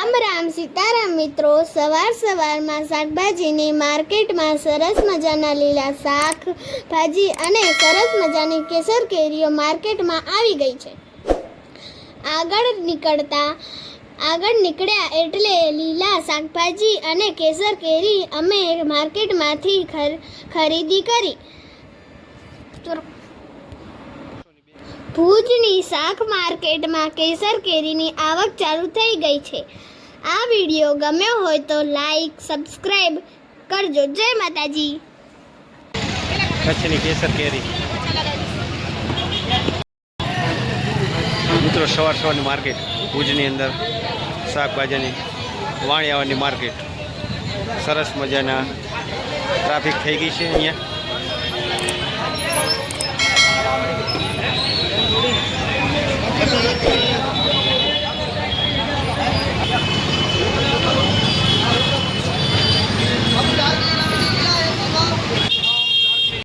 राम राम सीताराम मित्रों सवार सवार में शाकभाजी मार्केट में सरस मजाना लीला शाकभाजी अने सरस मजानी केसर केरीओ मार्केट में आवी गई छे। આગળ નીકળ્યા એટલે લીલા શાકભાજી અને કેસર કેરી અમે માર્કેટમાંથી ખરીદી કરી। ભુજની શાક માર્કેટમાં કેસર કેરીની આવક ચાલુ થઈ ગઈ છે। આ વિડીયો ગમ્યો હોય તો લાઈક સબસ્ક્રાઇબ કરજો। જય માતાજી। કચ્છની કેસર કેરી મિત્રો સવારની માર્કેટ ભુજની અંદર શાકભાજીની વાણિયાવાની માર્કેટ સરસ મજાના ટ્રાફિક થઈ ગઈ છે। અહીંયા